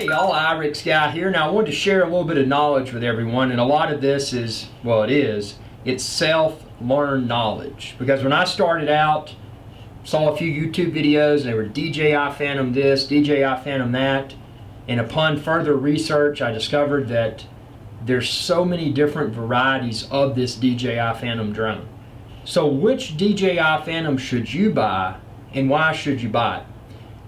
Hey y'all, iRix Guy here. Now I wanted to share a little bit of knowledge with everyone, and a lot of this is, well, it's self-learned knowledge. Because when I started out, saw a few YouTube videos, and they were DJI Phantom this, DJI Phantom that, and upon further research I discovered that there's so many different varieties of this DJI Phantom drone. So which DJI Phantom should you buy, and why should you buy it?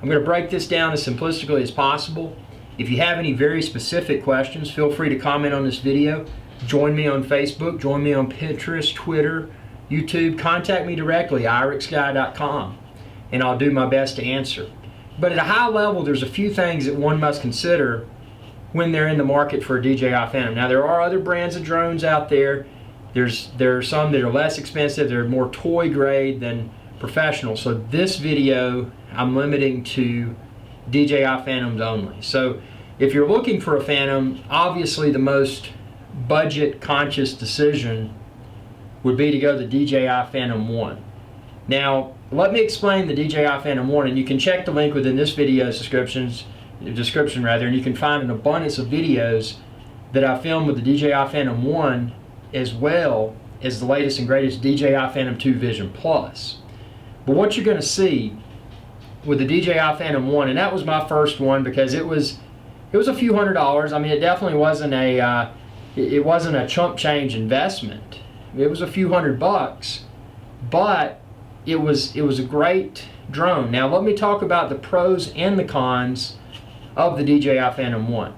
I'm going to break this down as simplistically as possible. If you have any very specific questions, feel free to comment on this video. Join me on Facebook, join me on Pinterest, Twitter, YouTube. Contact me directly, irixguy.com, and I'll do my best to answer. But at a high level, there's a few things that one must consider when they're in the market for a DJI Phantom. Now, there are other brands of drones out there. There are some that are less expensive. They're more toy grade than professional. So this video I'm limiting to DJI Phantoms only. So if you're looking for a Phantom, obviously the most budget conscious decision would be to go the DJI Phantom 1. Now let me explain the DJI Phantom 1, and you can check the link within this video's description, and you can find an abundance of videos that I filmed with the DJI Phantom 1 as well as the latest and greatest DJI Phantom 2 Vision Plus. But what you're going to see with the DJI Phantom 1, and that was my first one because it was a few $100s. I mean, it definitely wasn't a chump change investment. It was a few $100, but it was a great drone. Now let me talk about the pros and the cons of the DJI Phantom 1.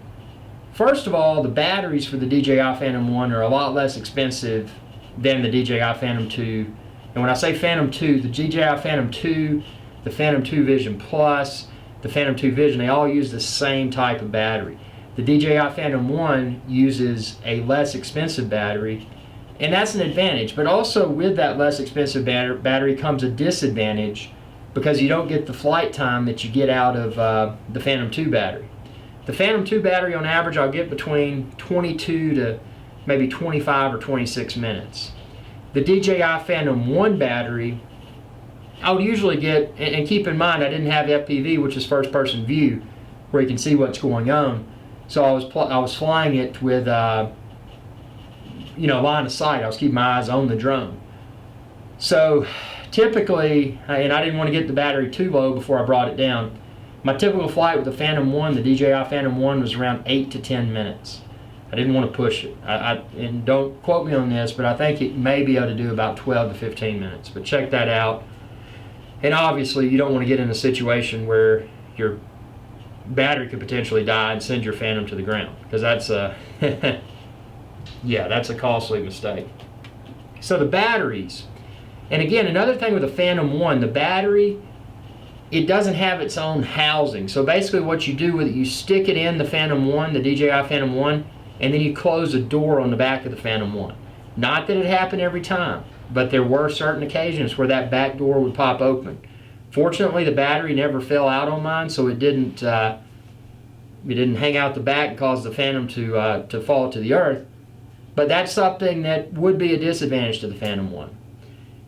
First of all, the batteries for the DJI Phantom 1 are a lot less expensive than the DJI Phantom 2. And when I say Phantom 2, the DJI Phantom 2, the Phantom 2 Vision Plus, the Phantom 2 Vision, they all use the same type of battery. The DJI Phantom 1 uses a less expensive battery, and that's an advantage. But also with that less expensive battery comes a disadvantage because you don't get the flight time that you get out of the Phantom 2 battery. The Phantom 2 battery on average I'll get between 22 to maybe 25 or 26 minutes. The DJI Phantom 1 battery, I would usually get, and keep in mind I didn't have FPV, which is first person view, where you can see what's going on. So I was flying it with line of sight. I was keeping my eyes on the drone. So typically, and I didn't want to get the battery too low before I brought it down, my typical flight with the Phantom 1, the DJI Phantom 1, was around 8 to 10 minutes. I didn't want to push it. And don't quote me on this, but I think it may be able to do about 12 to 15 minutes. But check that out. And obviously, you don't want to get in a situation where your battery could potentially die and send your Phantom to the ground, because that's a that's a costly mistake. So the batteries, and again, another thing with the Phantom 1, the battery, it doesn't have its own housing. So basically what you do with it, you stick it in the Phantom 1, the DJI Phantom 1, and then you close a door on the back of the Phantom 1. Not that it happened every time, but there were certain occasions where that back door would pop open. Fortunately, the battery never fell out on mine, so it didn't hang out the back and cause the Phantom to fall to the earth. But that's something that would be a disadvantage to the Phantom 1.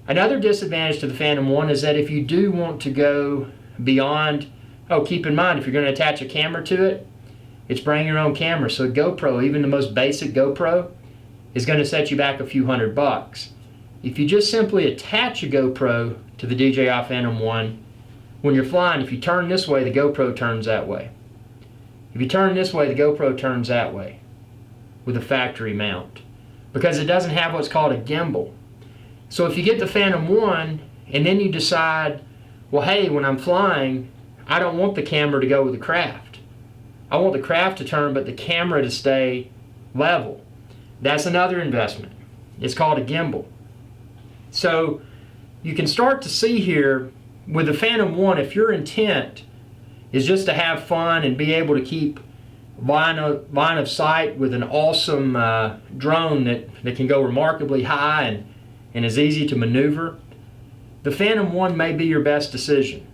Another disadvantage to the Phantom 1 is that if you do want to go beyond, keep in mind, if you're going to attach a camera to it, it's bring your own camera. So a GoPro, even the most basic GoPro, is going to set you back a few $100. If you just simply attach a GoPro to the DJI Phantom 1, when you're flying, if you turn this way, the GoPro turns that way. If you turn this way, the GoPro turns that way with a factory mount, because it doesn't have what's called a gimbal. So if you get the Phantom 1 and then you decide, well, hey, when I'm flying, I don't want the camera to go with the craft. I want the craft to turn, but the camera to stay level. That's another investment. It's called a gimbal. So you can start to see here with the Phantom 1, if your intent is just to have fun and be able to keep line of sight with an awesome drone that can go remarkably high and is easy to maneuver, the Phantom 1 may be your best decision.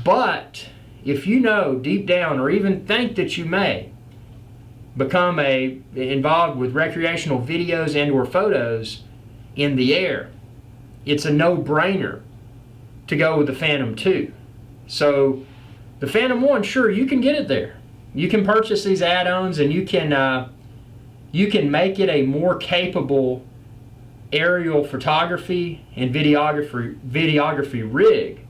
But if you know deep down, or even think that you may become involved with recreational videos and or photos in the air, it's a no-brainer to go with the Phantom 2. So the Phantom 1, sure, you can get it there. You can purchase these add-ons, and you can make it a more capable aerial photography and videography rig.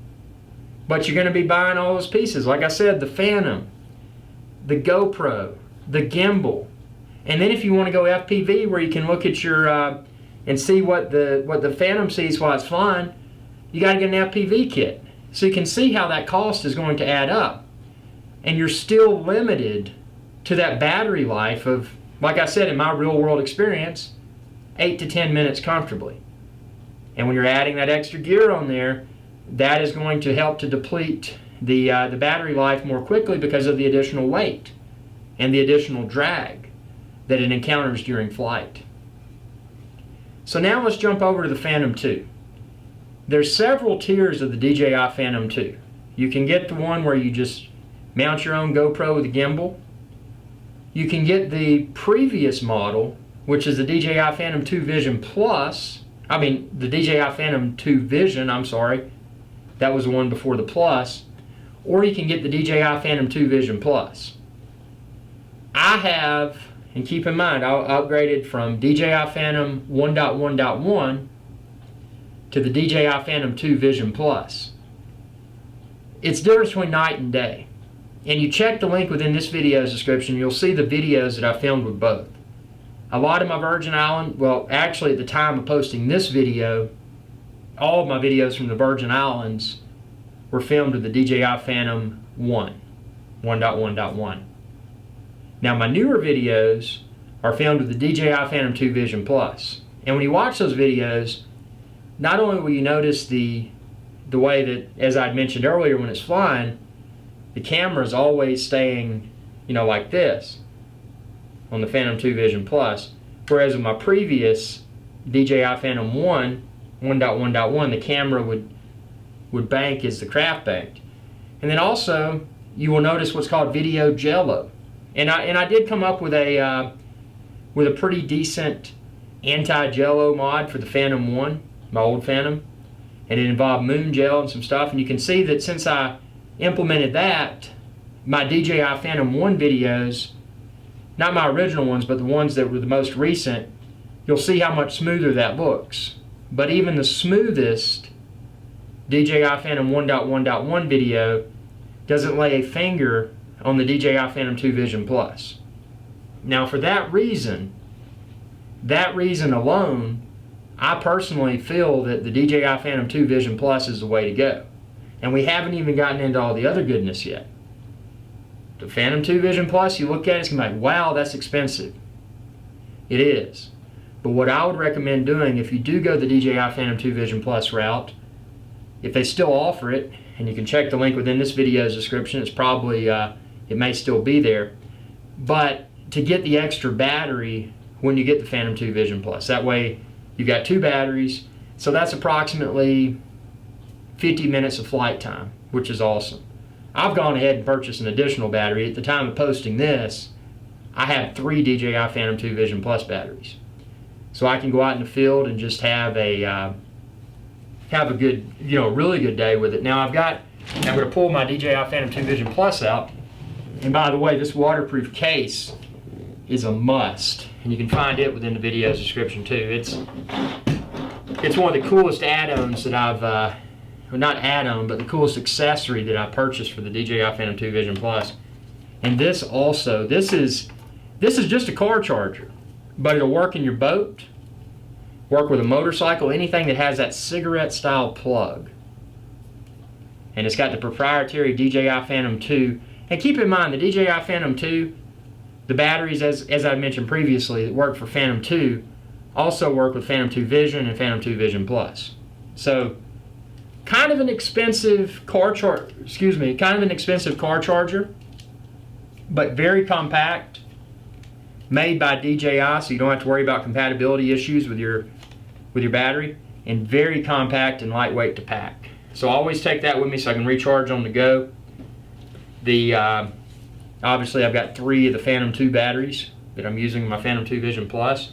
But you're going to be buying all those pieces. Like I said, the Phantom, the GoPro, the gimbal, and then if you want to go FPV, where you can look at your and see what the Phantom sees while it's flying, you got to get an FPV kit. So you can see how that cost is going to add up. And you're still limited to that battery life of, like I said, in my real world experience, 8 to 10 minutes comfortably. And when you're adding that extra gear on there, that is going to help to deplete the battery life more quickly because of the additional weight and the additional drag that it encounters during flight. So now let's jump over to the Phantom 2. There's several tiers of the DJI Phantom 2. You can get the one where you just mount your own GoPro with a gimbal. You can get the previous model, which is the DJI Phantom 2 Vision Plus. The DJI Phantom 2 Vision, I'm sorry. That was the one before the Plus. Or you can get the DJI Phantom 2 Vision Plus. I have, and keep in mind, I upgraded from DJI Phantom 1.1.1 to the DJI Phantom 2 Vision Plus. It's different between night and day. And you check the link within this video's description, you'll see the videos that I filmed with both. A lot of my Virgin Island, well, actually at the time of posting this video, all of my videos from the Virgin Islands were filmed with the DJI Phantom 1.1.1. Now my newer videos are filmed with the DJI Phantom 2 Vision Plus. And when you watch those videos, not only will you notice the way that, as I mentioned earlier, when it's flying, the camera is always staying, like this on the Phantom 2 Vision Plus. Whereas in my previous DJI Phantom 1.1.1, the camera would bank as the craft banked. And then also, you will notice what's called video jello. And I did come up with a pretty decent anti-jello mod for the Phantom 1, my old Phantom. And it involved moon gel and some stuff. And you can see that since I implemented that, my DJI Phantom 1 videos, not my original ones, but the ones that were the most recent, you'll see how much smoother that looks. But even the smoothest DJI Phantom 1.1.1 video doesn't lay a finger on the DJI Phantom 2 Vision Plus. Now for that reason alone, I personally feel that the DJI Phantom 2 Vision Plus is the way to go. And we haven't even gotten into all the other goodness yet. The Phantom 2 Vision Plus, you look at it, it's going to be like, wow, that's expensive. It is. But what I would recommend doing, if you do go the DJI Phantom 2 Vision Plus route, if they still offer it, and you can check the link within this video's description, it's probably, it may still be there, but to get the extra battery when you get the Phantom 2 Vision Plus. That way, you've got 2 batteries, so that's approximately 50 minutes of flight time, which is awesome. I've gone ahead and purchased an additional battery. At the time of posting this, I have 3 DJI Phantom 2 Vision Plus batteries. So I can go out in the field and just have a good, really good day with it. Now I'm going to pull my DJI Phantom 2 Vision Plus out. And by the way, this waterproof case is a must. And you can find it within the video's description too. It's one of the coolest add-ons that I've, well, not add-on, but the coolest accessory that I purchased for the DJI Phantom 2 Vision Plus. And this also, this is just a car charger, but it'll work in your boat, work with a motorcycle, anything that has that cigarette style plug. And it's got the proprietary DJI Phantom 2. And keep in mind, the DJI Phantom 2, the batteries, as I mentioned previously, that work for Phantom 2, also work with Phantom 2 Vision and Phantom 2 Vision Plus. So, kind of an expensive car charger, but very compact, made by DJI, so you don't have to worry about compatibility issues with your battery, and very compact and lightweight to pack. So I always take that with me so I can recharge on the go. Obviously I've got 3 of the Phantom 2 batteries that I'm using in my Phantom 2 Vision Plus.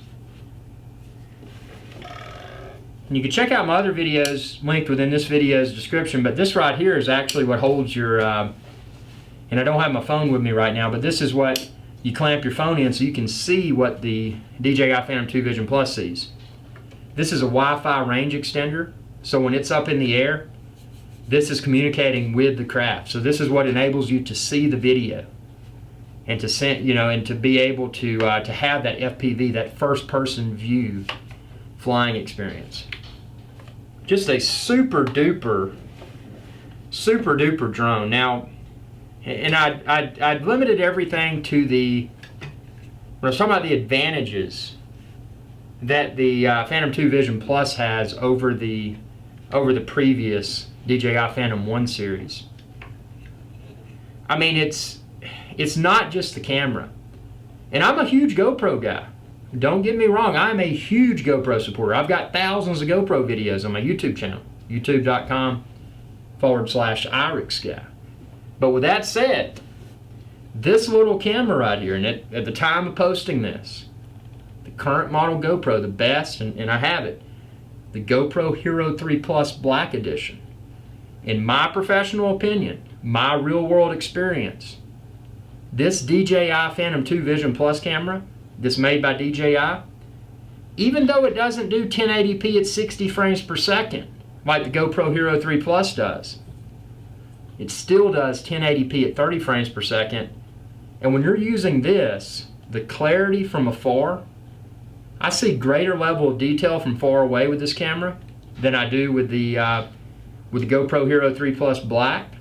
And you can check out my other videos linked within this video's description, but this right here is actually what holds your and I don't have my phone with me right now, but this is what you clamp your phone in so you can see what the DJI Phantom 2 Vision Plus sees. This is a Wi-Fi range extender, so when it's up in the air, this is communicating with the craft. So this is what enables you to see the video and to send, you know, and to be able to have that FPV, that first-person view flying experience. Just a super duper drone. Now, and I'd limited everything to when I was talking about the advantages that the Phantom 2 Vision Plus has over the previous DJI Phantom 1 series. I mean, it's not just the camera. And I'm a huge GoPro guy. Don't get me wrong, I'm a huge GoPro supporter. I've got thousands of GoPro videos on my YouTube channel, youtube.com/IrixGuy. But with that said, this little camera right here, and at the time of posting this, the current model GoPro, the best, and I have it, the GoPro Hero 3 Plus Black Edition. In my professional opinion, my real world experience, this DJI Phantom 2 Vision Plus camera, this made by DJI, even though it doesn't do 1080p at 60 frames per second, like the GoPro Hero 3 Plus does, it still does 1080p at 30 frames per second. And when you're using this, the clarity from afar, I see greater level of detail from far away with this camera than I do with the GoPro Hero 3 Plus Black.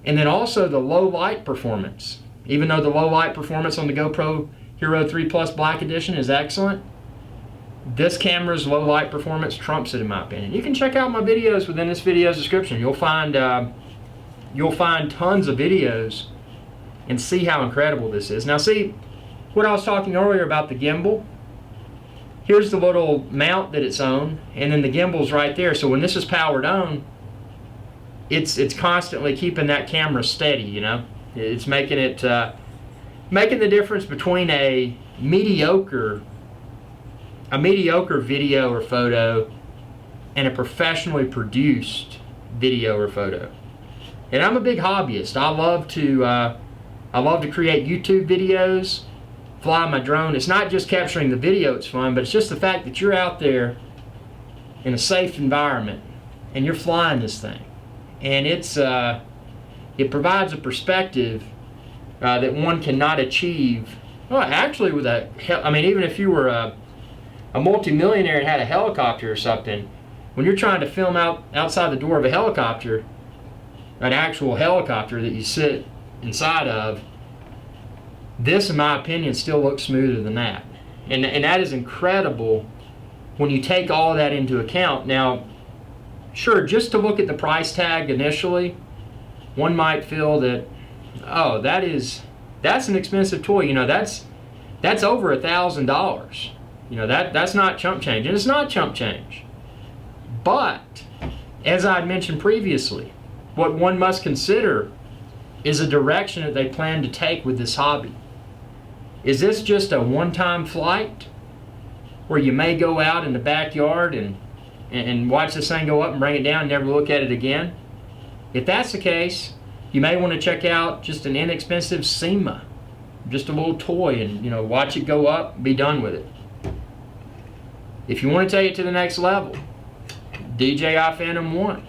And then also the low light performance. Even though the low light performance on the GoPro Hero 3 Plus Black Edition is excellent, this camera's low light performance trumps it in my opinion. You can check out my videos within this video's description. You'll find tons of videos and see how incredible this is. Now see, what I was talking earlier about the gimbal, here's the little mount that it's on, and then the gimbal's right there. So when this is powered on, it's constantly keeping that camera steady, you know. It's making it making the difference between a mediocre video or photo and a professionally produced video or photo. And I'm a big hobbyist. I love to create YouTube videos, fly my drone. It's not just capturing the video it's fun, but it's just the fact that you're out there in a safe environment and you're flying this thing, and it provides a perspective that one cannot achieve. Well, actually, with even if you were a multimillionaire and had a helicopter or something, when you're trying to film outside the door of a helicopter, an actual helicopter that you sit inside of, this, in my opinion, still looks smoother than that. And that is incredible when you take all of that into account. Now, sure, just to look at the price tag initially, one might feel that, oh, that's an expensive toy. You know, that's over $1,000. You know, that's not chump change, and it's not chump change. But as I had mentioned previously, what one must consider is a direction that they plan to take with this hobby. Is this just a one-time flight where you may go out in the backyard and watch this thing go up and bring it down and never look at it again? If that's the case, you may want to check out just an inexpensive SEMA, just a little toy, and, you know, watch it go up, be done with it. If you want to take it to the next level, DJI Phantom 1.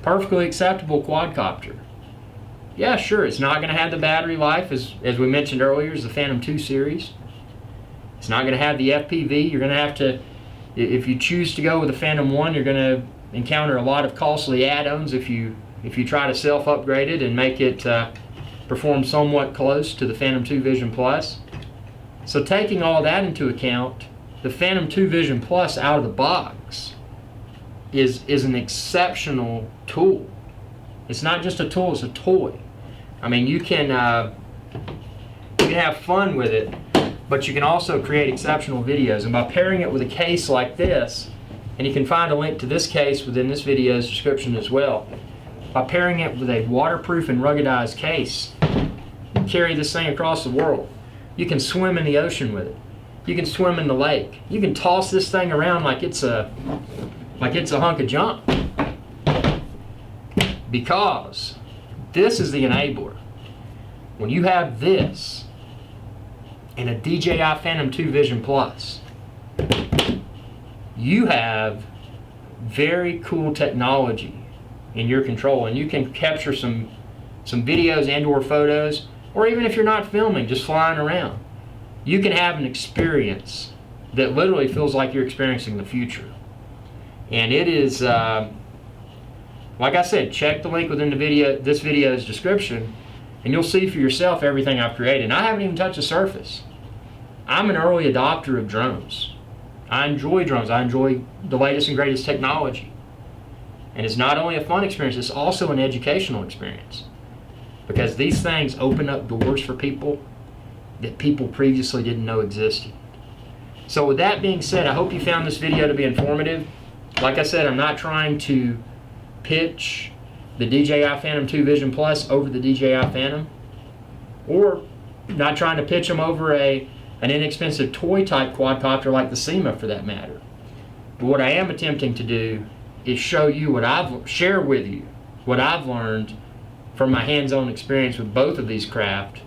Perfectly acceptable quadcopter. Yeah, sure, it's not going to have the battery life, as we mentioned earlier, as the Phantom 2 series. It's not going to have the FPV. You're going to have to, if you choose to go with the Phantom 1, you're going to encounter a lot of costly add-ons if you try to self-upgrade it and make it perform somewhat close to the Phantom 2 Vision Plus. So taking all that into account, the Phantom 2 Vision Plus out of the box is an exceptional tool. It's not just a tool, it's a toy. I mean, you can have fun with it, but you can also create exceptional videos. And by pairing it with a case like this, and you can find a link to this case within this video's description as well, by pairing it with a waterproof and ruggedized case, you carry this thing across the world. You can swim in the ocean with it. You can swim in the lake. You can toss this thing around like it's a hunk of junk. Because This is the enabler. When you have this and a DJI Phantom 2 Vision Plus, you have very cool technology in your control, and you can capture some videos and or photos, or even if you're not filming, just flying around, you can have an experience that literally feels like you're experiencing the future. And it is, like I said, check the link within this video's description, and you'll see for yourself everything I've created. And I haven't even touched the surface. I'm an early adopter of drones. I enjoy drones. I enjoy the latest and greatest technology. And it's not only a fun experience, it's also an educational experience. Because these things open up doors for people that people previously didn't know existed. So with that being said, I hope you found this video to be informative. Like I said, I'm not trying to pitch the DJI Phantom 2 Vision Plus over the DJI Phantom, or not trying to pitch them over an inexpensive toy type quadcopter like the SEMA for that matter. But what I am attempting to do is share with you what I've learned from my hands-on experience with both of these craft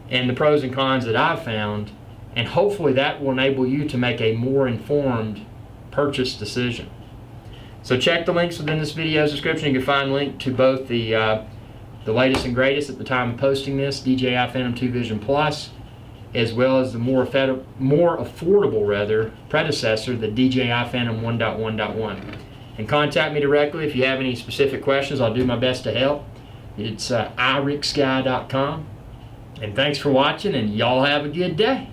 and the pros and cons that I've found, and hopefully that will enable you to make a more informed purchase decision. So check the links within this video's description. You can find a link to both the latest and greatest at the time of posting this, DJI Phantom 2 Vision Plus, as well as the more affordable predecessor, the DJI Phantom 1.1.1. And contact me directly if you have any specific questions. I'll do my best to help. It's iricsky.com. And thanks for watching, and y'all have a good day.